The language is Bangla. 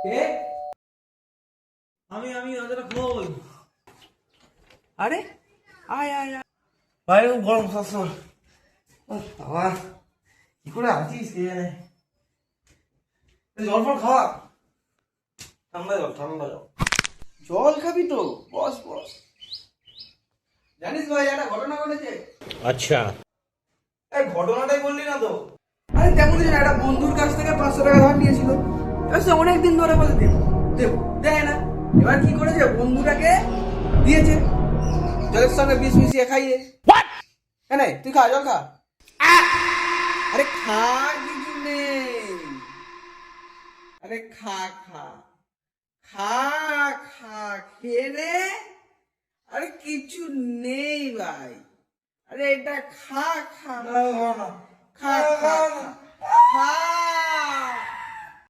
কে? আমি ওদের খোল। আরে আয় আয় আয়। বাইরে খুব গরম সবসময়। বাবা কি করে আছিস কে জানে। জল ফল খাওয়া। ঠান্ডা জল ঠান্ডা জল। জল খাবি তো? বস বস। জানিস ভাই একটা ঘটনা ঘটেছে। अच्छा। এই ঘটনাটাই বললি না তো। আরে তেমন কিছু না, একটা বন্ধুর কাছ থেকে 500 টাকা ধার নিয়েছিল। এবার সে অনেকদিন ধরে বলে দেব দেব, দেয় না। এবার কি করেছে, বন্ধুটাকে দিয়েছে জলের সঙ্গে বিষ মিশিয়ে খাইয়ে। হ্যাঁ তুই খা, জল খা। আরে খা, কিছু নেই। আরে খা খা খা খা, খেয়ে নে। আরে কিছু নেই ভাই। আরে এটা খা খা খা খা খা খা।